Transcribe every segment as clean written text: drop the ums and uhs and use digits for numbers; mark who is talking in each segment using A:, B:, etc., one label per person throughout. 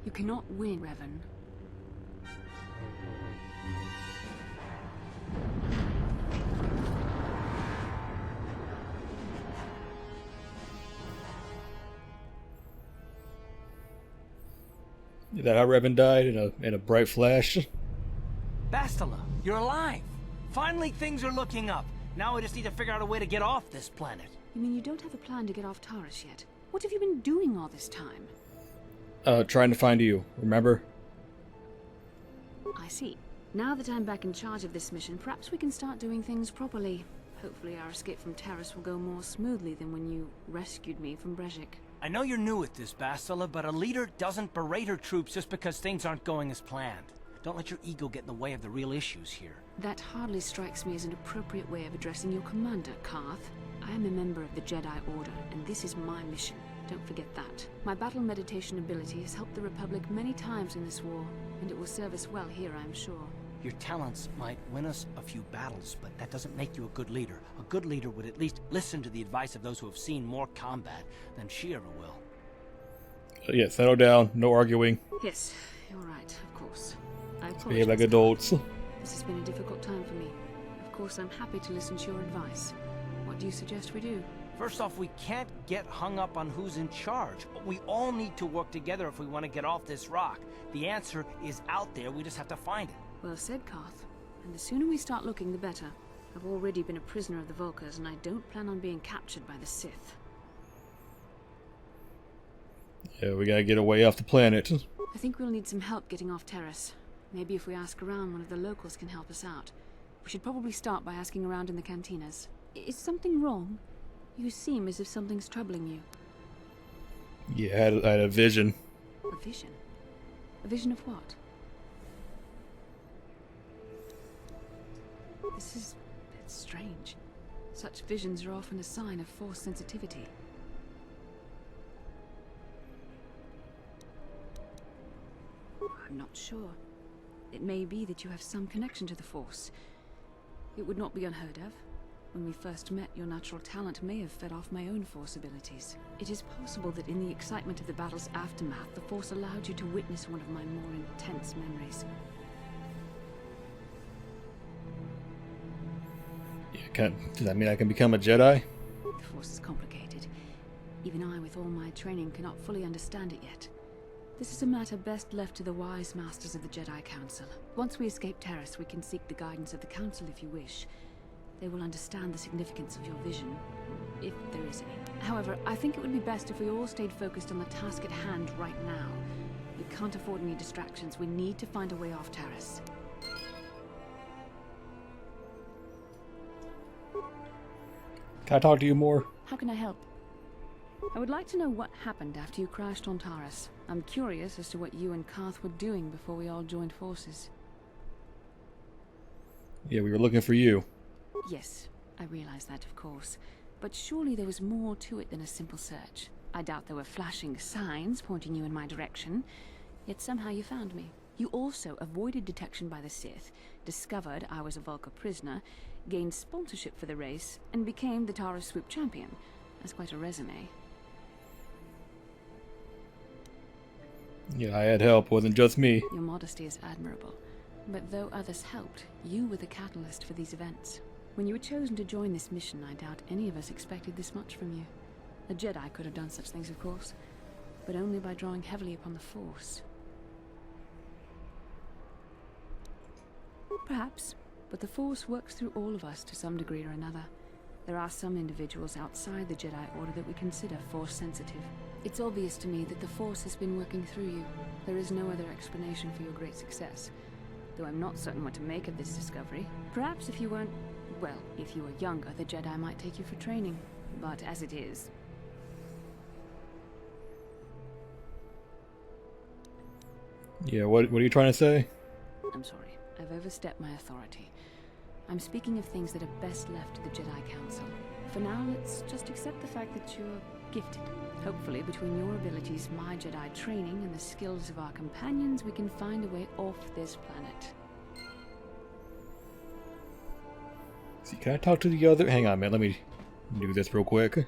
A: You cannot win, Revan.
B: Is that how Revan died in a bright flash?
C: Bastila, you're alive! Finally things are looking up. Now I just need to figure out a way to get off this planet.
A: You mean you don't have a plan to get off Taurus yet? What have you been doing all this time?
B: Trying to find you, remember?
A: I see. Now that I'm back in charge of this mission, perhaps we can start doing things properly. Hopefully our escape from Taurus will go more smoothly than when you rescued me from Brejik.
C: I know you're new at this, Bastila, but a leader doesn't berate her troops just because things aren't going as planned. Don't let your ego get in the way of the real issues here.
A: That hardly strikes me as an appropriate way of addressing your commander, Koth. I am a member of the Jedi Order, and this is my mission. Don't forget that. My battle meditation ability has helped the Republic many times in this war, and it will serve us well here, I'm sure.
C: Your talents might win us a few battles, but that doesn't make you a good leader. A good leader would at least listen to the advice of those who have seen more combat than she ever will.
B: Yeah, settle down. No arguing.
A: Yes, you're right, of course. I apologize.
B: Behave like adults.
A: This has been a difficult time for me. Of course, I'm happy to listen to your advice. What do you suggest we do?
C: First off, we can't get hung up on who's in charge, but we all need to work together if we want to get off this rock. The answer is out there, we just have to find it.
A: Well said, Koth. And the sooner we start looking, the better. I've already been a prisoner of the Vulkars, and I don't plan on being captured by the Sith.
B: Yeah, we gotta get away off the planet.
A: I think we'll need some help getting off Taurus. Maybe if we ask around, one of the locals can help us out. We should probably start by asking around in the cantinas. Is something wrong? You seem as if something's troubling you.
B: Yeah, I had a vision.
A: A vision? A vision of what? It's strange. Such visions are often a sign of Force sensitivity. I'm not sure. It may be that you have some connection to the Force. It would not be unheard of. When we first met, your natural talent may have fed off my own Force abilities. It is possible that in the excitement of the battle's aftermath, the Force allowed you to witness one of my more intense memories.
B: Yeah, does that mean I can become a Jedi?
A: The Force is complicated. Even I, with all my training, cannot fully understand it yet. This is a matter best left to the wise masters of the Jedi Council. Once we escape Taurus, we can seek the guidance of the Council if you wish. They will understand the significance of your vision, if there is any. However, I think it would be best if we all stayed focused on the task at hand right now. We can't afford any distractions. We need to find a way off Taurus.
B: Can I talk to you more?
A: How can I help? I would like to know what happened after you crashed on Taurus. I'm curious as to what you and Koth were doing before we all joined forces.
B: Yeah, we were looking for you.
A: Yes, I realize that, of course. But surely there was more to it than a simple search. I doubt there were flashing signs pointing you in my direction. Yet somehow you found me. You also avoided detection by the Sith, discovered I was a Vulkar prisoner, gained sponsorship for the race, and became the Taurus Swoop champion. That's quite a resume.
B: Yeah, I had help. It wasn't just me.
A: Your modesty is admirable. But though others helped, you were the catalyst for these events. When you were chosen to join this mission, I doubt any of us expected this much from you. A Jedi could have done such things, of course, but only by drawing heavily upon the Force. Perhaps, but the Force works through all of us to some degree or another. There are some individuals outside the Jedi Order that we consider Force sensitive. It's obvious to me that the Force has been working through you. There is no other explanation for your great success. Though I'm not certain what to make of this discovery. Perhaps if you weren't... well, if you were younger, the Jedi might take you for training. But as it is...
B: Yeah, what are you trying to say?
A: I'm sorry. I've overstepped my authority. I'm speaking of things that are best left to the Jedi Council. For now, let's just accept the fact that you're gifted. Hopefully, between your abilities, my Jedi training, and the skills of our companions, we can find a way off this planet.
B: See, can I talk to the other? Hang on, man. Let me do this real quick.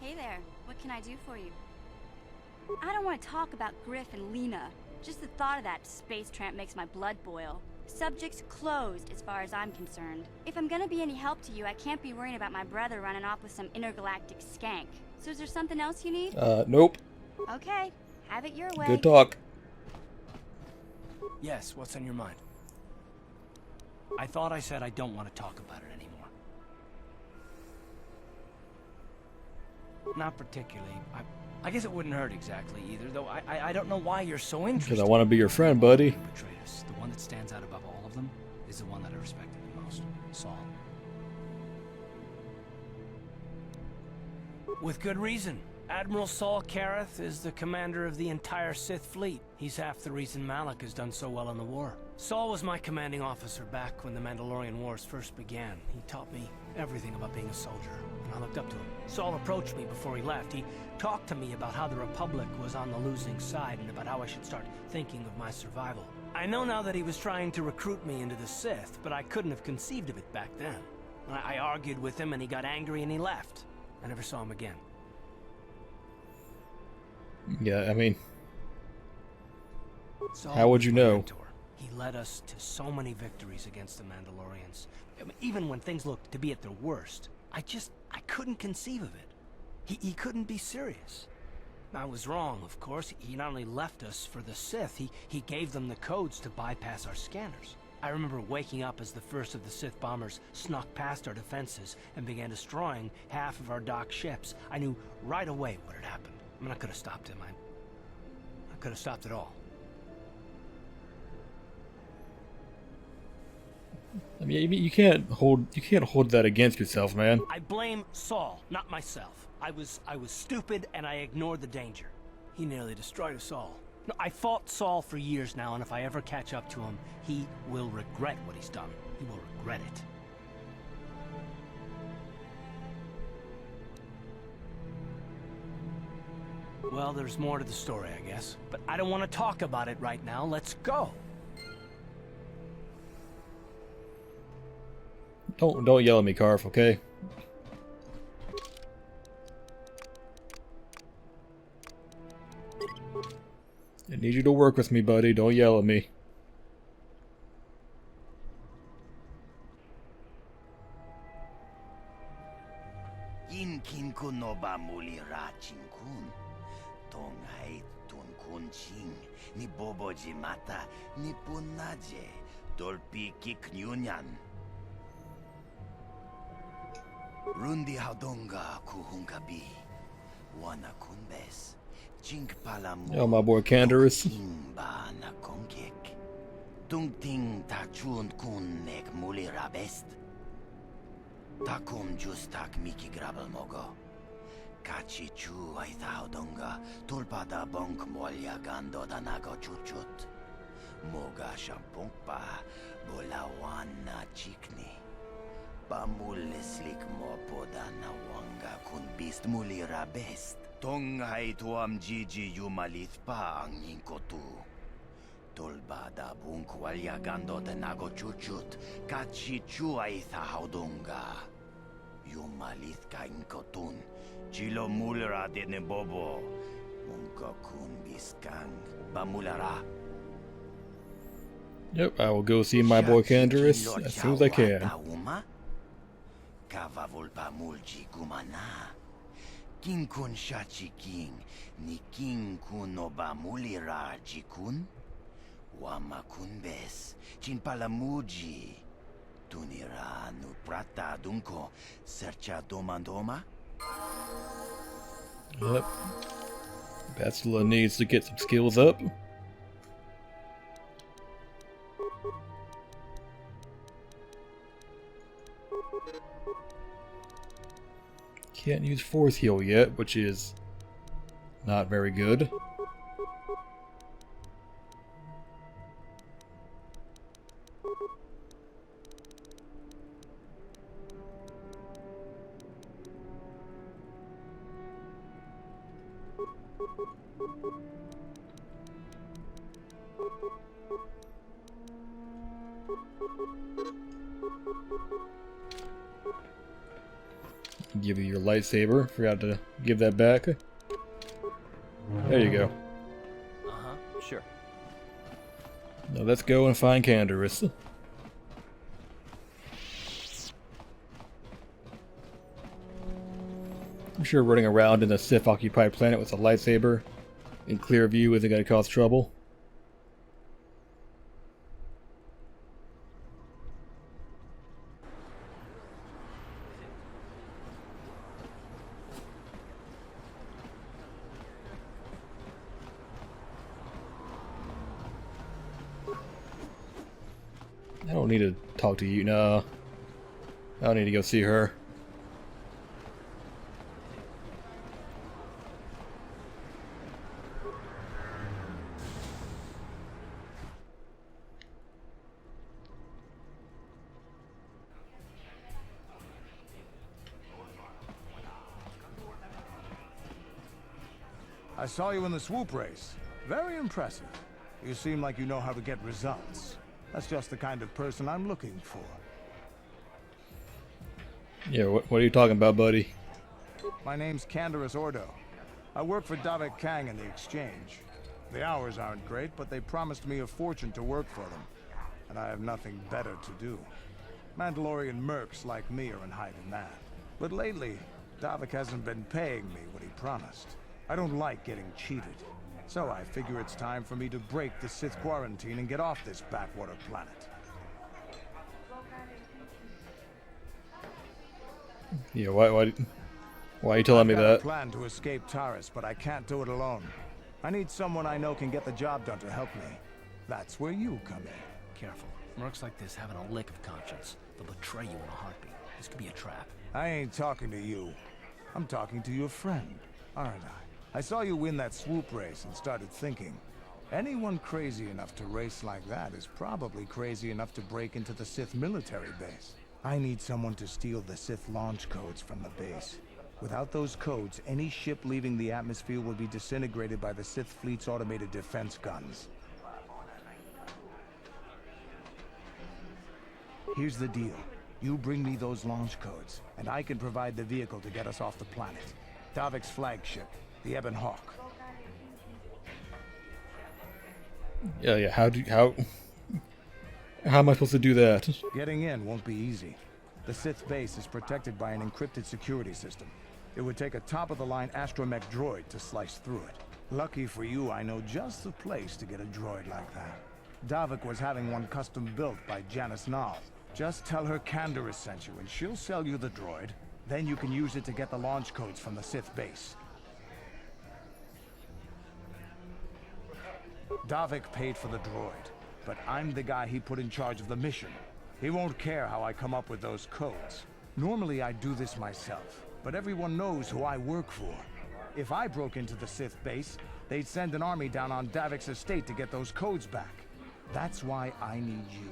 D: Hey there, what can I do for you? I don't want to talk about Griff and Lena. Just the thought of that space tramp makes my blood boil. Subject's closed as far as I'm concerned. If I'm gonna be any help to you, I can't be worrying about my brother running off with some intergalactic skank. So is there something else you need?
B: Nope.
D: Okay, have it your way.
B: Good talk.
C: Yes, what's on your mind? I thought I said I don't want to talk about it anymore. Not particularly. I guess it wouldn't hurt exactly either, though I don't know why you're so interested.
B: Because I want to be your friend, buddy.
C: Who betrayed us. The one that stands out above all of them is the one that I respected the most. Saul. With good reason. Admiral Saul Kareth is the commander of the entire Sith fleet. He's half the reason Malak has done so well in the war. Saul was my commanding officer back when the Mandalorian Wars first began. He taught me everything about being a soldier, and I looked up to him. Saul approached me before he left. He talked to me about how the Republic was on the losing side and about how I should start thinking of my survival. I know now that he was trying to recruit me into the Sith, but I couldn't have conceived of it back then. I argued with him and he got angry and he left. I never saw him again.
B: Yeah, I mean,
C: Saul
B: how would
C: was
B: you
C: my
B: know?
C: mentor. He led us to so many victories against the Mandalorians. I mean, even when things looked to be at their worst, I couldn't conceive of it. He couldn't be serious. I was wrong, of course. He not only left us for the Sith, he gave them the codes to bypass our scanners. I remember waking up as the first of the Sith bombers snuck past our defenses and began destroying half of our docked ships. I knew right away what had happened. I mean, I could have stopped him. I could have stopped it all.
B: I mean, you can't hold that against yourself, man.
C: I blame Saul, not myself. I was stupid and I ignored the danger. He nearly destroyed us all. No, I fought Saul for years now, and if I ever catch up to him, he will regret what he's done. He will regret it. Well, there's more to the story, I guess. But I don't want to talk about it right now. Let's go.
B: Don't yell at me, Carf, okay? I need you to work with me, buddy. Don't yell at me.
E: Kin kun no ba muli ra ching kun. Tong hai tun kun ching. Ni bobo ji mata. Ni punaje. Dolpi kik nyunyan. Rundi haudonga kuhungabi. Wana kunbes. Chink palamu.
B: Oh, my boy Canderous.
E: Ba na kongek. Tung ting ta chun kun nek muli rabest. Takum justak miki grabel mogo. Kachi chu ay thaudonga. Tulpada bonk molya gando da nago chuchut. Moga shampongpa. Bolawan na chikni. Pamul slik mo poda na wanga kun bist muli rabest. Tong hai tuam jiji yumalit pa ang inkotu. Tolbada bunk walya gando de nago chuchut. Kachi chu ay thaudonga. Yumalit ka inkotun. Chilo mulra de ne bobo. Munko kun biskang. Bamulara.
B: Yep, I will go see my boy Canderous as soon as I can.
E: Kavavulpa mulji gumana. King kun shachi king. Ni king kun oba mulira jikun. Wama kun bes. Chin palamuji. Tunira nu prata dunko. Sercha domandoma.
B: Yep. Bachelor needs to get some skills up. Can't use Force Heal yet, which is not very good. give you your lightsaber. Forgot to give that back. There you go.
C: Uh-huh, sure.
B: Now let's go and find Canderous. I'm sure running around in a Sith-occupied planet with a lightsaber in clear view isn't going to cause trouble. I don't need to talk to you. No. I don't need to go see her.
F: I saw you in the swoop race. Very impressive. You seem like you know how to get results. That's just the kind of person I'm looking for.
B: Yeah, what are you talking about, buddy?
F: My name's Canderous Ordo. I work for Davik Kang in the Exchange. The hours aren't great, but they promised me a fortune to work for them. And I have nothing better to do. Mandalorian mercs like me are in high demand. But lately, Davik hasn't been paying me what he promised. I don't like getting cheated. So I figure it's time for me to break the Sith quarantine and get off this backwater planet.
B: Yeah, why are you telling me
F: I've got a
B: that?
F: plan to escape Taris, but I can't do it alone. I need someone I know can get the job done to help me. That's where you come in.
C: Careful. Mercs like this haven't a lick of conscience. They'll betray you in a heartbeat. This could be a trap.
F: I ain't talking to you. I'm talking to your friend, aren't I? I saw you win that swoop race and started thinking. Anyone crazy enough to race like that is probably crazy enough to break into the Sith military base. I need someone to steal the Sith launch codes from the base. Without those codes, any ship leaving the atmosphere will be disintegrated by the Sith fleet's automated defense guns. Here's the deal. You bring me those launch codes, and I can provide the vehicle to get us off the planet. Davik's flagship, the Ebon Hawk.
B: Yeah, how am I supposed to do that?
F: Getting in won't be easy. The Sith base is protected by an encrypted security system. It would take a top-of-the-line astromech droid to slice through it. Lucky for you, I know just the place to get a droid like that. Davik was having one custom built by Janice Nall. Just tell her Canderous sent you, and she'll sell you the droid. Then you can use it to get the launch codes from the Sith base. Davik paid for the droid, but I'm the guy he put in charge of the mission. He won't care how I come up with those codes. Normally I'd do this myself, but everyone knows who I work for. If I broke into the Sith base, they'd send an army down on Davik's estate to get those codes back. That's why I need you.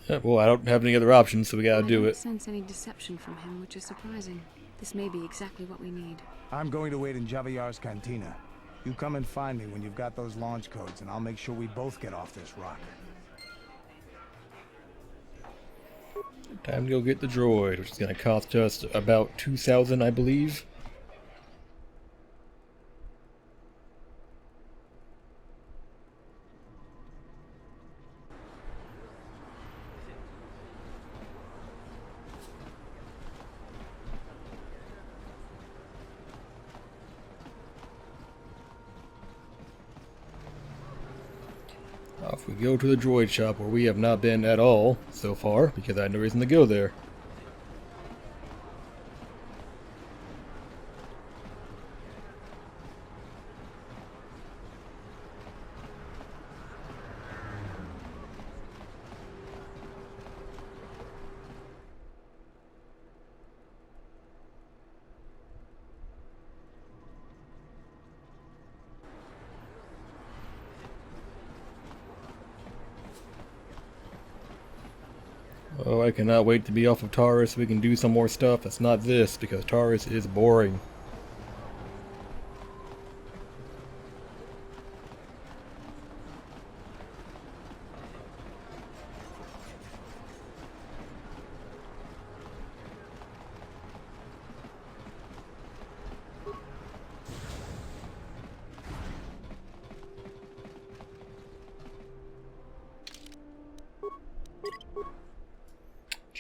B: Yeah, well, I don't have any other options, so we gotta do
A: I don't
B: it.
A: sense any deception from him, which is surprising. This may be exactly what we need.
F: I'm going to wait in Javiyar's cantina. You come and find me when you've got those launch codes, and I'll make sure we both get off this rock.
B: Time to go get the droid, which is gonna cost us about 2,000, I believe. Off we go to the droid shop, where we have not been at all so far, because I had no reason to go there. Oh, I cannot wait to be off of Taris so we can do some more stuff that's not this, because Taris is boring.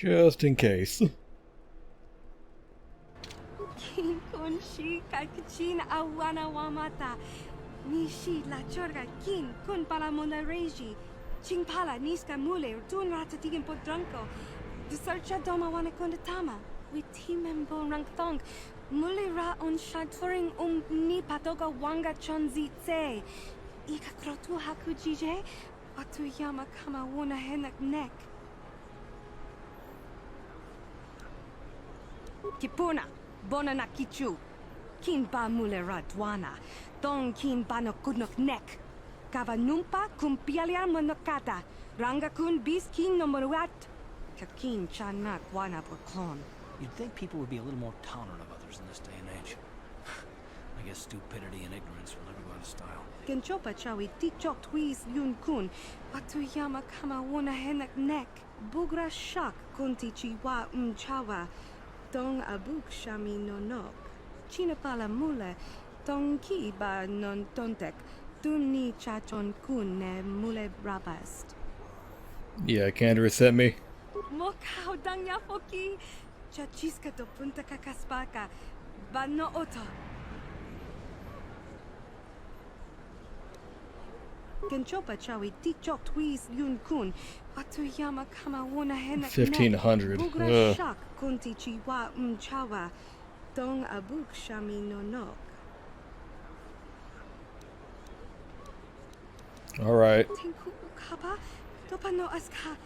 B: Just in case.
G: Kin kun shi kai kachin awana wamata. Nishi la chorga kin kun pala mona reji. Ching pala niska mule tun rata tigin podranko. The searcha doma wana kondatama. With him bo rank thong. Mule ra on shaturing ni patoga wanga chonzi tse. Ika krotu haku jije. Watu yama kama wona henak nek. Kipuna, bona na kichu. Kin ba mule radwana. Tong kin ba no kudnok nek. Kava numpa kumpialia monokata. Ranga kun bis kin no moruat. Kakin chana kwana poklon.
C: You'd think people would be a little more tolerant of others in this day and age. I guess stupidity and ignorance will never go out of style.
G: Kenchopa chawi tichok twiz yun kun. Watu yama kama wona henak nek. Bugra shak kunti chiwa chawa. Tong abuk shami nonok. China pala mule. Tong ki ba non tontek. Tuni chachon kun ne mule rabast.
B: Yeah, Kandra sent me.
G: Mokao dang yafoki. Chachiska to punta kakaspaka. Ba no oto. Kenchopa chawi tichok twiz yun kun. Watu yama kama wona henak
B: 1500.
G: Bugra
B: Ugh.
G: shak kunti chiwa chawa. Tong abuk shami nonok.
B: Alright.
G: Tinku ukaba. Topano aska.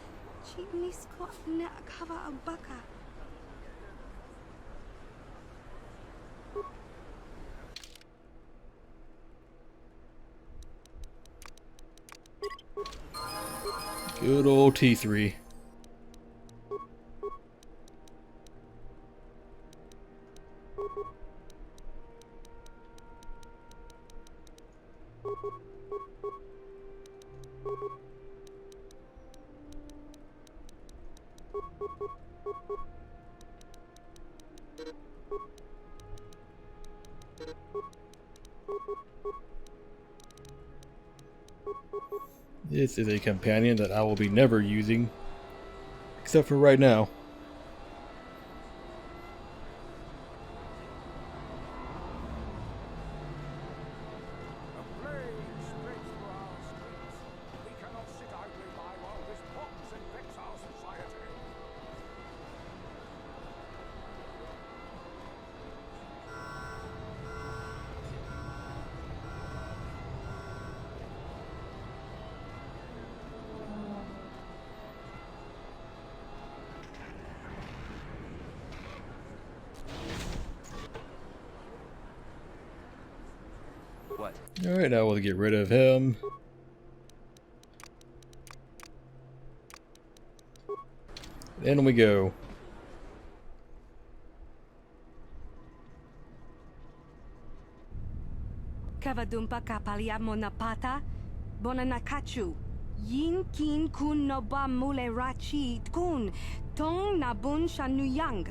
G: Chinisko ne akaba abaka.
B: Good old T3. This is a companion that I will be never using, except for right now.
E: What?
B: Alright, now we'll get rid of him. In we go.
G: Kavadumpa kapalia monapata. Bonanakachu. Yin kin kun no ba mule rachi kun. Tong nabun shanuyang.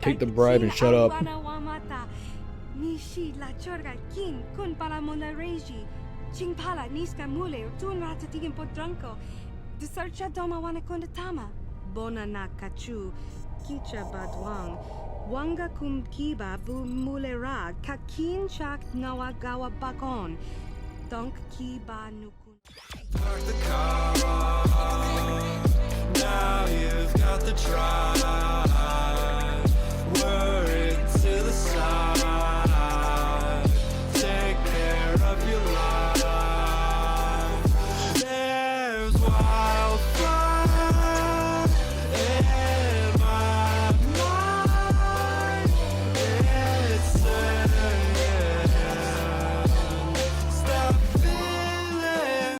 B: Take the bribe and shut up.
G: Nishi la chorga kin kun para mona reji. Ching pala niska mule tun rata tigin podranko. The searcha doma wana kondatama. Bona na kachu. Kicha badwang. Wanga kum kiba bu mule ra. Kakin chak nawa gawa bakon. Donk kiba nukun.
H: Park the car. Now you've got the drive.